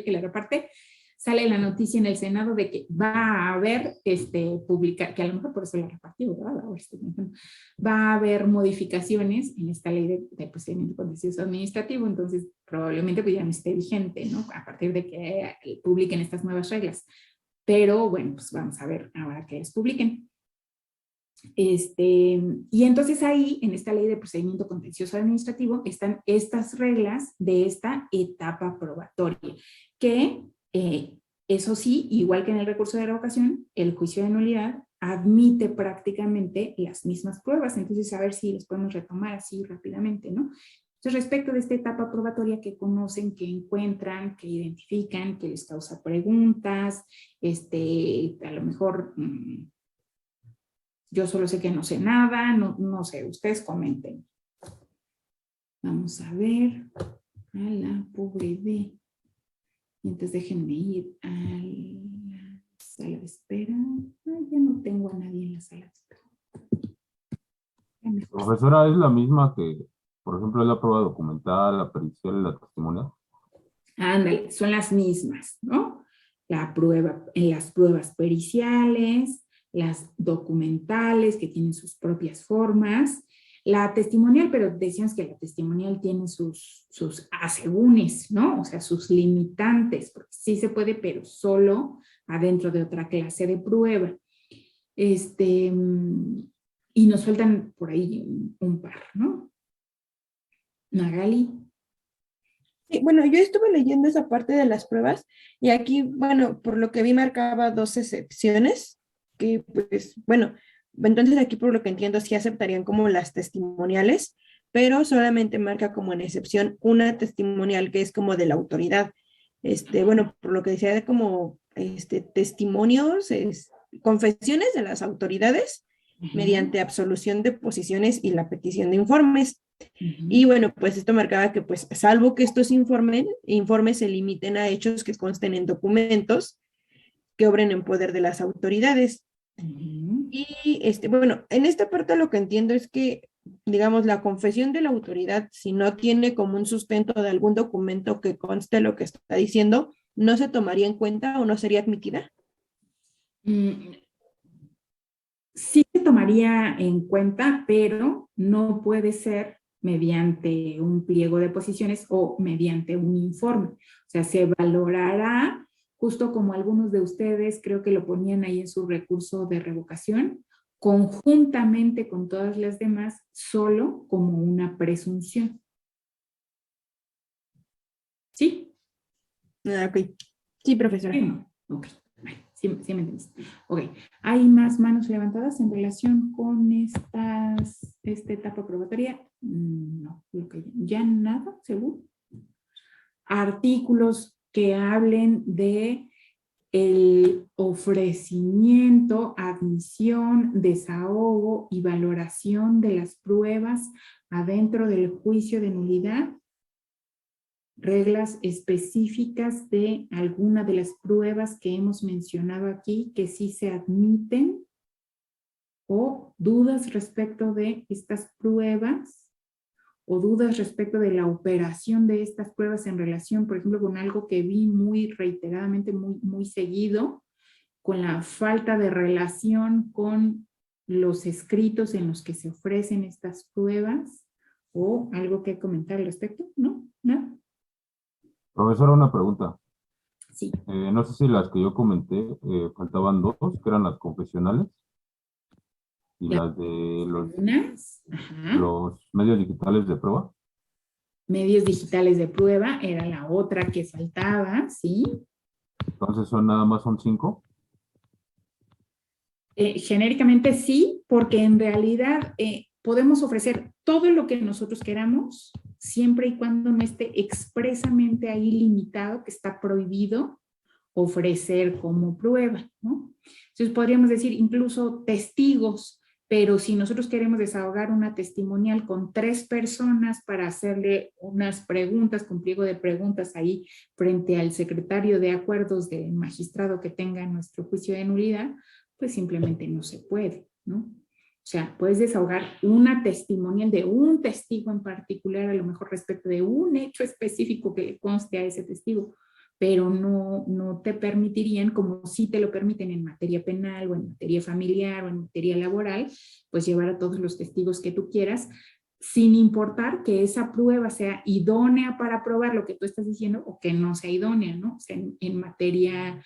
que la reparte, sale la noticia en el Senado de que va a haber, que a lo mejor por eso la repartió, ¿verdad? Ahora va a haber modificaciones en esta ley de procedimiento contencioso administrativo, entonces probablemente pues ya no esté vigente, ¿no? A partir de que publiquen estas nuevas reglas. Pero bueno, pues vamos a ver ahora que las publiquen. Y entonces ahí, en esta ley de procedimiento contencioso administrativo, están estas reglas de esta etapa probatoria, que eso sí, igual que en el recurso de revocación, el juicio de nulidad admite prácticamente las mismas pruebas. Entonces, a ver si los podemos retomar así rápidamente, ¿no? Entonces, respecto de esta etapa probatoria, que conocen, que encuentran, que identifican, que les causa preguntas, a lo mejor yo solo sé que no sé nada, no sé, ustedes comenten. Vamos a ver, a la pobre B. Entonces déjenme ir a la sala de espera. Ya no tengo a nadie en la sala de espera. Profesora, ¿es la misma que, por ejemplo, es la prueba documental, la pericial y la testimonial? Ándale, son las mismas, ¿no? Las pruebas periciales, las documentales que tienen sus propias formas, la testimonial, pero decíamos que la testimonial tiene sus asegúnes, ¿no? O sea, sus limitantes, porque sí se puede, pero solo adentro de otra clase de prueba. Y nos faltan por ahí un par, ¿no? Magali. Sí, bueno, yo estuve leyendo esa parte de las pruebas y aquí, bueno, por lo que vi marcaba dos excepciones, que pues, bueno, entonces aquí por lo que entiendo sí aceptarían como las testimoniales, pero solamente marca como en excepción una testimonial que es como de la autoridad. Bueno, por lo que decía de como testimonios, confesiones de las autoridades mediante absolución de posiciones y la petición de informes. Y bueno, pues esto marcaba que pues salvo que estos informes se limiten a hechos que consten en documentos que obren en poder de las autoridades. Y bueno, en esta parte lo que entiendo es que, digamos, la confesión de la autoridad, si no tiene como un sustento de algún documento que conste lo que está diciendo, no se tomaría en cuenta o no sería admitida. Sí se tomaría en cuenta, pero no puede ser mediante un pliego de posiciones o mediante un informe. O sea, se valorará, justo como algunos de ustedes creo que lo ponían ahí en su recurso de revocación, conjuntamente con todas las demás, solo como una presunción. ¿Sí? Ok. Sí, profesora. ¿Sí o no? Ok. Sí me entendiste. Ok, ¿hay más manos levantadas en relación con esta etapa probatoria? No, ya nada, seguro. Artículos que hablen de el ofrecimiento, admisión, desahogo y valoración de las pruebas adentro del juicio de nulidad. Reglas específicas de alguna de las pruebas que hemos mencionado aquí que sí se admiten, o dudas respecto de estas pruebas, o dudas respecto de la operación de estas pruebas en relación, por ejemplo, con algo que vi muy reiteradamente, muy seguido, con la falta de relación con los escritos en los que se ofrecen estas pruebas, o algo que comentar al respecto, ¿no? ¿Nada? Profesora, una pregunta. Sí. No sé si las que yo comenté, faltaban dos, que eran las confesionales y las de los medios digitales de prueba. medios digitales de prueba era la otra que faltaba, ¿sí? Entonces nada más son 5. Genéricamente sí, porque en realidad podemos ofrecer todo lo que nosotros queramos, siempre y cuando no esté expresamente ahí limitado, que está prohibido ofrecer como prueba, ¿no? Entonces podríamos decir incluso testigos, pero si nosotros queremos desahogar una testimonial con 3 personas para hacerle unas preguntas, con pliego de preguntas ahí frente al secretario de acuerdos del magistrado que tenga nuestro juicio de nulidad, pues simplemente no se puede, ¿no? O sea, puedes desahogar una testimonial de un testigo en particular, a lo mejor respecto de un hecho específico que le conste a ese testigo, pero no te permitirían, como sí te lo permiten en materia penal o en materia familiar o en materia laboral, pues llevar a todos los testigos que tú quieras, sin importar que esa prueba sea idónea para probar lo que tú estás diciendo o que no sea idónea, ¿no? O sea, en materia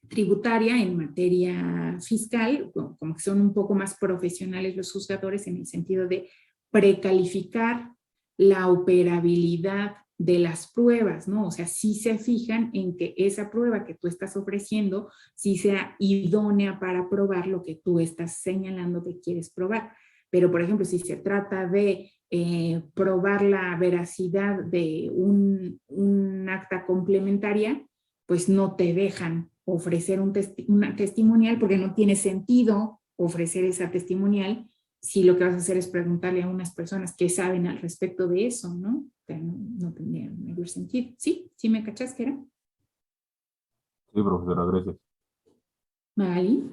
tributaria, en materia fiscal, como que son un poco más profesionales los juzgadores en el sentido de precalificar la operabilidad de las pruebas, ¿no? O sea, sí se fijan en que esa prueba que tú estás ofreciendo sí sea idónea para probar lo que tú estás señalando que quieres probar. Pero, por ejemplo, si se trata de probar la veracidad de un acta complementaria, pues no te dejan ofrecer una testimonial porque no tiene sentido ofrecer esa testimonial si lo que vas a hacer es preguntarle a unas personas que saben al respecto de eso, ¿no? O sea, no tendría mayor sentido. ¿Sí? ¿Sí me cachas que era? Sí, profesora, gracias. Magali.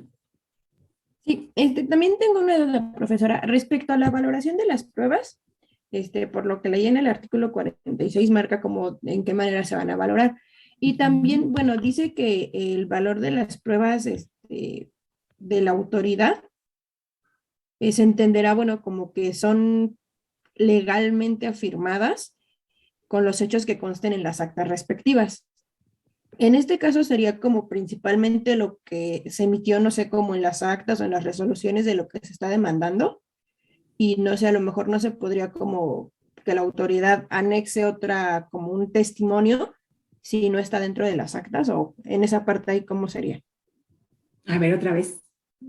Sí, también tengo una duda, profesora, respecto a la valoración de las pruebas, por lo que leí en el artículo 46 marca como en qué manera se van a valorar. Y también, bueno, dice que el valor de las pruebas de la autoridad se entenderá, bueno, como que son legalmente afirmadas con los hechos que consten en las actas respectivas. En este caso sería como principalmente lo que se emitió, no sé, como en las actas o en las resoluciones de lo que se está demandando. Y no sé, a lo mejor no se podría como que la autoridad anexe otra, como un testimonio, si no está dentro de las actas, o en esa parte ahí, ¿cómo sería? A ver, otra vez,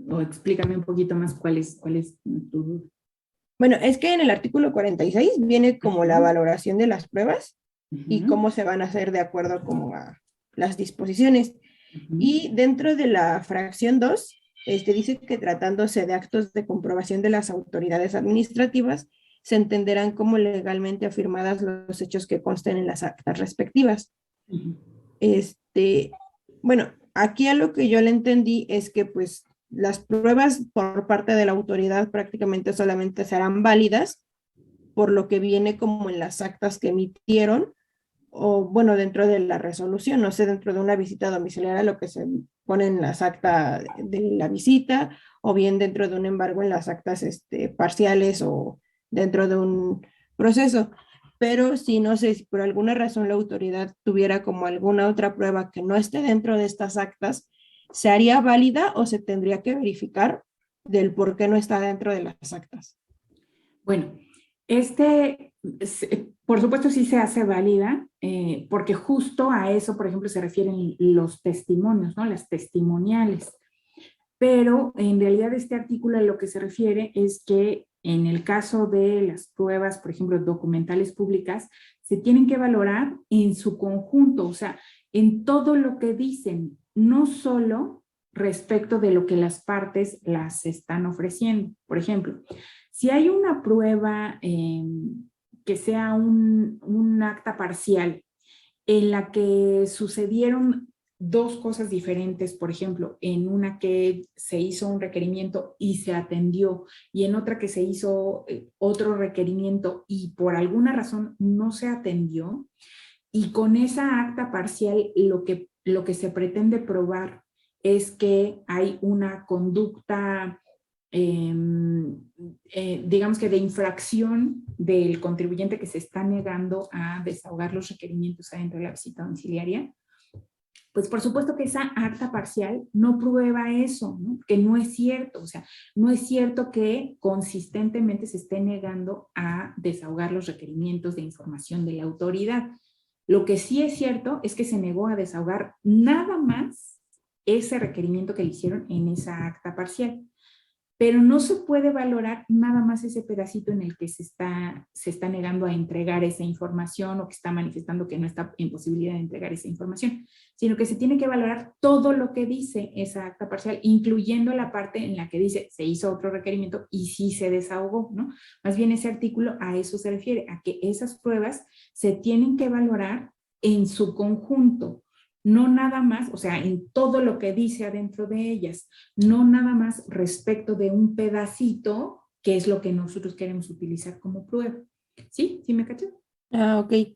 o explícame un poquito más cuál es tu duda. Bueno, es que en el artículo 46 viene como la valoración de las pruebas y cómo se van a hacer de acuerdo como a las disposiciones. Y dentro de la fracción 2, dice que tratándose de actos de comprobación de las autoridades administrativas, se entenderán como legalmente afirmadas los hechos que consten en las actas respectivas. Bueno, aquí a lo que yo le entendí es que pues las pruebas por parte de la autoridad prácticamente solamente serán válidas por lo que viene como en las actas que emitieron o bueno, dentro de la resolución, no sé, dentro de una visita domiciliaria, lo que se pone en las actas de la visita, o bien dentro de un embargo en las actas parciales o dentro de un proceso. Pero si no sé, si por alguna razón la autoridad tuviera como alguna otra prueba que no esté dentro de estas actas, ¿se haría válida o se tendría que verificar del por qué no está dentro de las actas? Bueno, por supuesto sí se hace válida, porque justo a eso, por ejemplo, se refieren los testimonios, ¿no? Las testimoniales. Pero en realidad este artículo a lo que se refiere es que en el caso de las pruebas, por ejemplo, documentales públicas, se tienen que valorar en su conjunto, o sea, en todo lo que dicen, no solo respecto de lo que las partes las están ofreciendo. Por ejemplo, si hay una prueba que sea un acta parcial en la que sucedieron 2 cosas diferentes, por ejemplo, en una que se hizo un requerimiento y se atendió, y en otra que se hizo otro requerimiento y por alguna razón no se atendió, y con esa acta parcial lo que se pretende probar es que hay una conducta, digamos que de infracción del contribuyente que se está negando a desahogar los requerimientos adentro de la visita domiciliaria. Pues por supuesto que esa acta parcial no prueba eso, ¿no? Que no es cierto, o sea, no es cierto que consistentemente se esté negando a desahogar los requerimientos de información de la autoridad. Lo que sí es cierto es que se negó a desahogar nada más ese requerimiento que le hicieron en esa acta parcial. Pero no se puede valorar nada más ese pedacito en el que se está negando a entregar esa información o que está manifestando que no está en posibilidad de entregar esa información, sino que se tiene que valorar todo lo que dice esa acta parcial, incluyendo la parte en la que dice se hizo otro requerimiento y sí se desahogó, ¿no? Más bien ese artículo a eso se refiere, a que esas pruebas se tienen que valorar en su conjunto, no nada más, o sea, en todo lo que dice adentro de ellas, no nada más respecto de un pedacito, que es lo que nosotros queremos utilizar como prueba. ¿Sí? ¿Sí me caché? Ah, ok. Y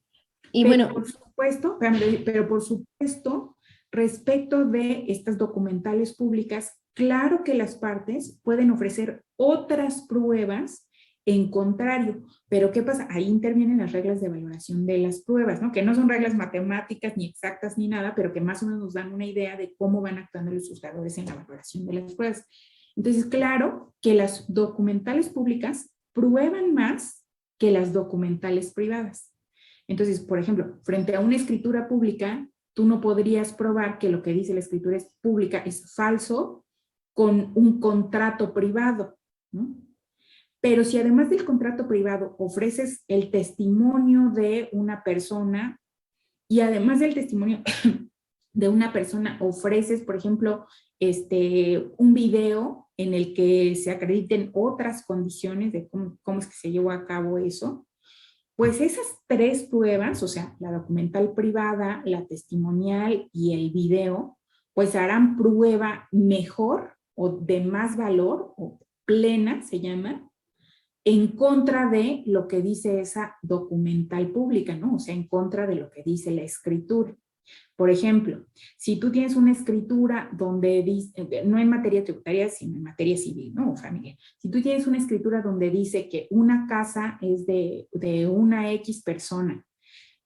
Pero bueno, por supuesto, pero por supuesto, respecto de estas documentales públicas, claro que las partes pueden ofrecer otras pruebas en contrario, pero ¿qué pasa? Ahí intervienen las reglas de valoración de las pruebas, ¿no? Que no son reglas matemáticas ni exactas ni nada, pero que más o menos nos dan una idea de cómo van actuando los juzgadores en la valoración de las pruebas. Entonces, claro que las documentales públicas prueban más que las documentales privadas. Entonces, por ejemplo, frente a una escritura pública, tú no podrías probar que lo que dice la escritura pública es falso con un contrato privado, ¿no? Pero si además del contrato privado ofreces el testimonio de una persona y además del testimonio de una persona ofreces, por ejemplo, un video en el que se acrediten otras condiciones de cómo es que se llevó a cabo eso, pues esas tres pruebas, o sea, la documental privada, la testimonial y el video, pues harán prueba mejor o de más valor o plena, se llama, en contra de lo que dice esa documental pública, ¿no? O sea, en contra de lo que dice la escritura. Por ejemplo, si tú tienes una escritura donde dice, no en materia tributaria, sino en materia civil, ¿no? O familiar. Si tú tienes una escritura donde dice que una casa es de una X persona,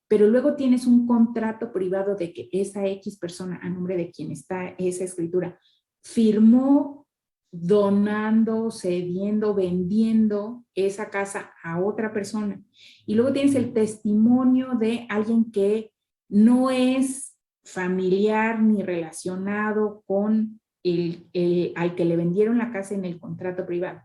pero luego tienes un contrato privado de que esa X persona, a nombre de quien está esa escritura, firmó donando, cediendo, vendiendo esa casa a otra persona. Y luego tienes el testimonio de alguien que no es familiar ni relacionado con al que le vendieron la casa en el contrato privado.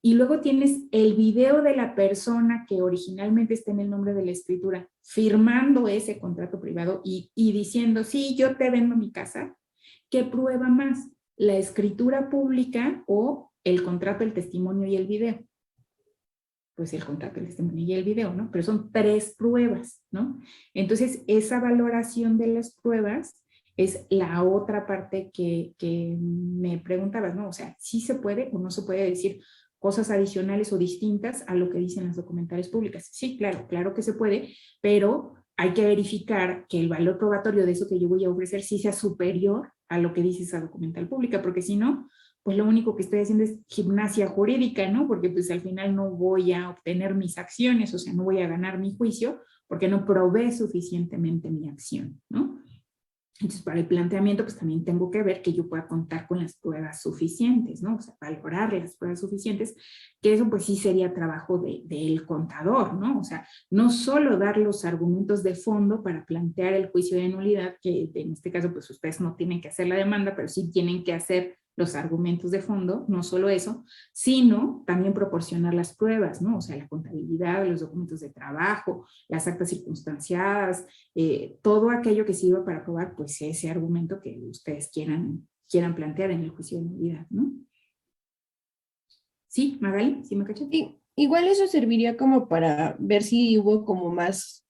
Y luego tienes el video de la persona que originalmente está en el nombre de la escritura, firmando ese contrato privado y diciendo, sí, yo te vendo mi casa. ¿Qué prueba más? ¿La escritura pública o el contrato, el testimonio y el video? Pues el contrato, el testimonio y el video, ¿no? Pero son tres pruebas, ¿no? Entonces, esa valoración de las pruebas es la otra parte que me preguntabas, ¿no? O sea, ¿sí se puede o no se puede decir cosas adicionales o distintas a lo que dicen las documentales públicas? Sí, claro, claro que se puede, pero hay que verificar que el valor probatorio de eso que yo voy a ofrecer sí sea superior a lo que dice esa documental pública, porque si no, pues lo único que estoy haciendo es gimnasia jurídica, ¿no? Porque pues al final no voy a obtener mis acciones, o sea, no voy a ganar mi juicio porque no probé suficientemente mi acción, ¿no? Entonces, para el planteamiento, pues también tengo que ver que yo pueda contar con las pruebas suficientes, ¿no? O sea, valorar las pruebas suficientes, que eso pues sí sería trabajo del contador, ¿no? O sea, no solo dar los argumentos de fondo para plantear el juicio de nulidad, que en este caso pues ustedes no tienen que hacer la demanda, pero sí tienen que hacer los argumentos de fondo, no solo eso, sino también proporcionar las pruebas, ¿no? O sea, la contabilidad, los documentos de trabajo, las actas circunstanciadas, todo aquello que sirva para probar pues ese argumento que ustedes quieran plantear en el juicio de nulidad, ¿no? ¿Sí, Magali? ¿Sí me caché? y, igual eso serviría como para ver si hubo como más,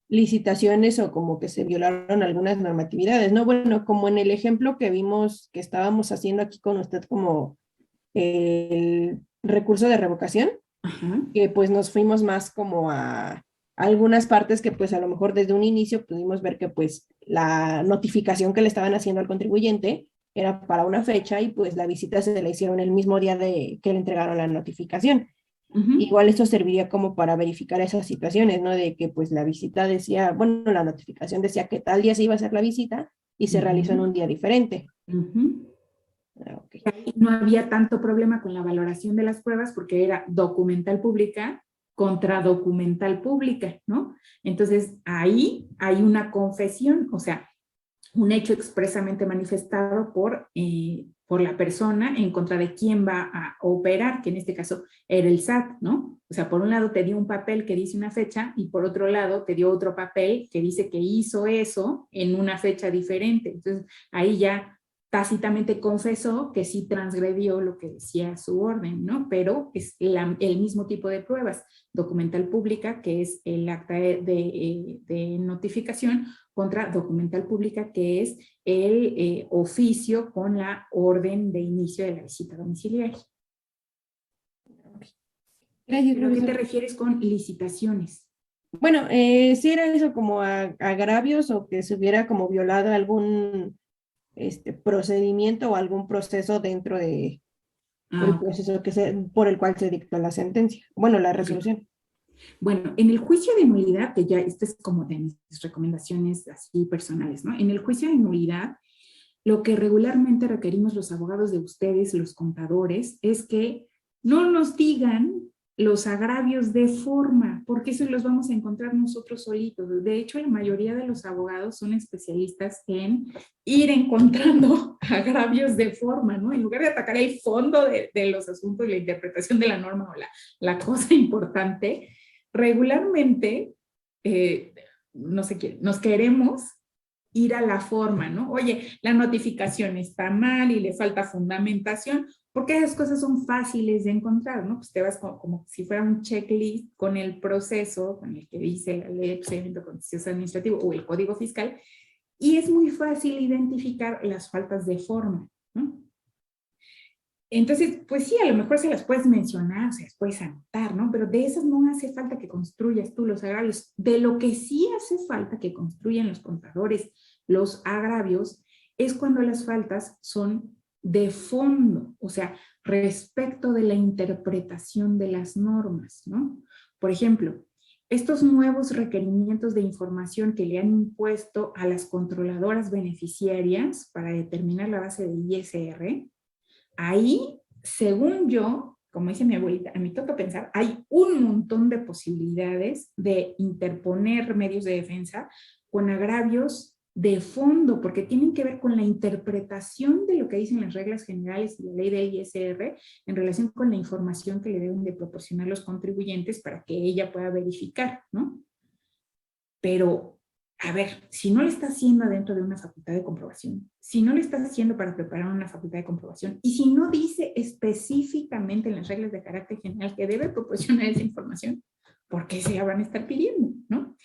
licitaciones o como que se violaron algunas normatividades, ¿no? Bueno, como en el ejemplo que vimos que estábamos haciendo aquí con usted como el recurso de revocación, Ajá. que pues nos fuimos más como a algunas partes que pues a lo mejor desde un inicio pudimos ver que pues la notificación que le estaban haciendo al contribuyente era para una fecha y pues la visita se le hicieron el mismo día de que le entregaron la notificación. Ujú. Igual esto serviría como para verificar esas situaciones, ¿no? De que pues la visita decía, bueno, la notificación decía que tal día se iba a hacer la visita y se realizó en un día diferente. Ujú. Ah, ok. No había tanto problema con la valoración de las pruebas porque era documental pública contra documental pública, ¿no? Entonces, ahí hay una confesión, o sea, un hecho expresamente manifestado por la persona en contra de quién va a operar, que en este caso era el SAT, ¿no? O sea, por un lado te dio un papel que dice una fecha y por otro lado te dio otro papel que dice que hizo eso en una fecha diferente. Entonces, ahí ya tácitamente confesó que sí transgredió lo que decía su orden, ¿no? Pero es el mismo tipo de pruebas, documental pública, que es el acta de notificación, contra documental pública, que es el oficio con la orden de inicio de la visita domiciliaria. Gracias, ¿Pero a qué te profesor. refieres con licitaciones? Bueno, si era eso como agravios o que se hubiera como violado algún procedimiento o algún proceso dentro de el Ah, proceso por el cual se dictó la sentencia, bueno, la ok. resolución. Bueno, en el juicio de nulidad, que ya esta es como de mis recomendaciones así personales, ¿no? En el juicio de nulidad, lo que regularmente requerimos los abogados de ustedes, los contadores, es que no nos digan los agravios de forma, porque eso los vamos a encontrar nosotros solitos. De hecho, la mayoría de los abogados son especialistas en ir encontrando agravios de forma, ¿no? En lugar de atacar el fondo de los asuntos y la interpretación de la norma o la cosa importante, regularmente no sé, nos queremos ir a la forma, ¿no? Oye, la notificación está mal y le falta fundamentación, porque esas cosas son fáciles de encontrar, ¿no? Pues te vas como si fuera un checklist con el proceso, con el que dice la ley de procedimiento contencioso administrativo o el código fiscal, y es muy fácil identificar las faltas de forma, ¿no? Entonces, pues sí, a lo mejor se las puedes mencionar, se las puedes anotar, ¿no? Pero de esas no hace falta que construyas tú los agravios. De lo que sí hace falta que construyan los contadores los agravios es cuando las faltas son de fondo, o sea, respecto de la interpretación de las normas, ¿no? Por ejemplo, estos nuevos requerimientos de información que le han impuesto a las controladoras beneficiarias para determinar la base de ISR, ahí, según yo, como dice mi abuelita, a mí toca pensar, hay un montón de posibilidades de interponer medios de defensa con agravios de fondo, porque tienen que ver con la interpretación de lo que dicen las reglas generales y la ley del ISR en relación con la información que le deben de proporcionar los contribuyentes para que ella pueda verificar, ¿no? Pero, a ver, si no lo está haciendo adentro de una facultad de comprobación, si no lo está haciendo para preparar una facultad de comprobación, y si no dice específicamente en las reglas de carácter general que debe proporcionar esa información, ¿por qué se la van a estar pidiendo? ¿No?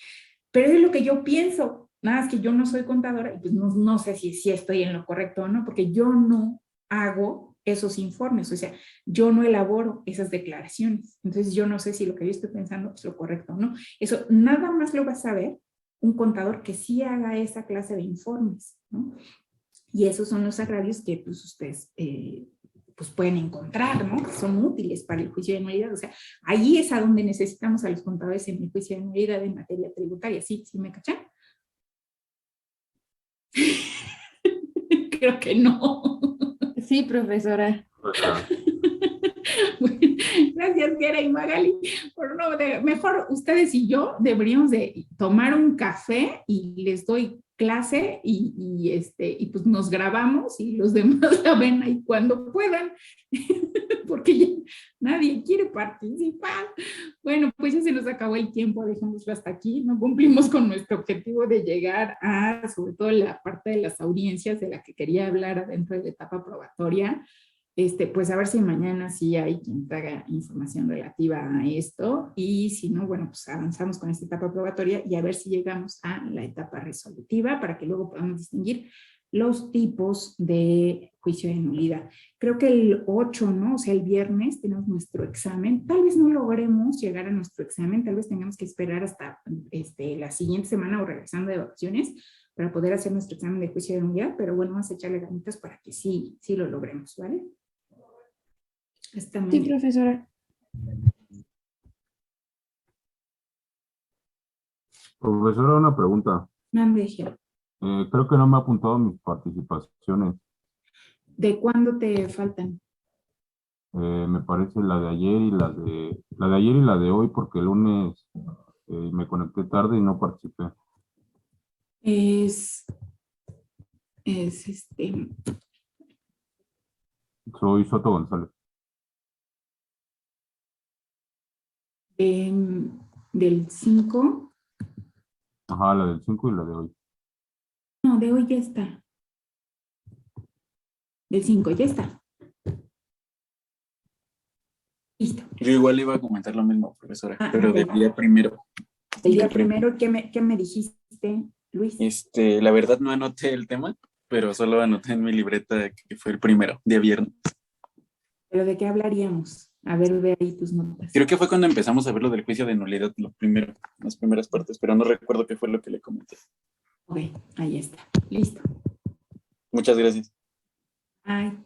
Pero es lo que yo pienso, nada más que yo no soy contadora y pues no sé si estoy en lo correcto o no, porque yo no hago esos informes, o sea, yo no elaboro esas declaraciones, entonces yo no sé si lo que yo estoy pensando es lo correcto o no. Eso nada más lo va a saber un contador que sí haga esa clase de informes, ¿no? Y esos son los agravios que pues ustedes pues pueden encontrar, ¿no? Que son útiles para el juicio de nulidad. O sea, ahí es a donde necesitamos a los contadores en el juicio de nulidad en materia tributaria. ¿Sí me cachan? Creo que no. Sí, profesora. Bueno, gracias, Kiara y Magali. Por no, mejor ustedes y yo deberíamos de tomar un café y les doy clase y pues nos grabamos y los demás la ven ahí cuando puedan, porque ya nadie quiere participar. Bueno, pues ya se nos acabó el tiempo, dejémoslo hasta aquí. No cumplimos con nuestro objetivo de llegar a, sobre todo, la parte de las audiencias de la que quería hablar dentro de la etapa probatoria. Pues a ver si mañana sí hay quien traiga información relativa a esto y si no, bueno, pues avanzamos con esta etapa probatoria y a ver si llegamos a la etapa resolutiva para que luego podamos distinguir los tipos de juicio de nulidad. Creo que el 8, ¿no? O sea, el viernes tenemos nuestro examen. Tal vez no logremos llegar a nuestro examen, tal vez tengamos que esperar hasta la siguiente semana o regresando de vacaciones para poder hacer nuestro examen de juicio de nulidad, pero bueno, vamos a echarle ganitas para que sí lo logremos, ¿vale? Esta Sí, mañana. profesora. Profesora, una pregunta. Mande, Geo. Creo que no me ha apuntado mis participaciones. ¿De cuándo te faltan? Me parece la de ayer y la de ayer y la de hoy, porque el lunes me conecté tarde y no participé. Es Soy Soto González. del 5. Ajá, la del 5 y la de hoy. No, de hoy ya está. Del 5 ya está. Listo. Yo igual iba a comentar lo mismo, profesora, pero del Adelante. día primero. El día primero, ¿qué me dijiste, Luis? La verdad no anoté el tema, pero solo anoté en mi libreta que fue el primero, día viernes. ¿Pero de qué hablaríamos? A ver, ve ahí tus notas. Creo que fue cuando empezamos a ver lo del juicio de nulidad, lo primero, las primeras partes, pero no recuerdo qué fue lo que le comenté. Ok, ahí está. Listo. Muchas gracias. Ay.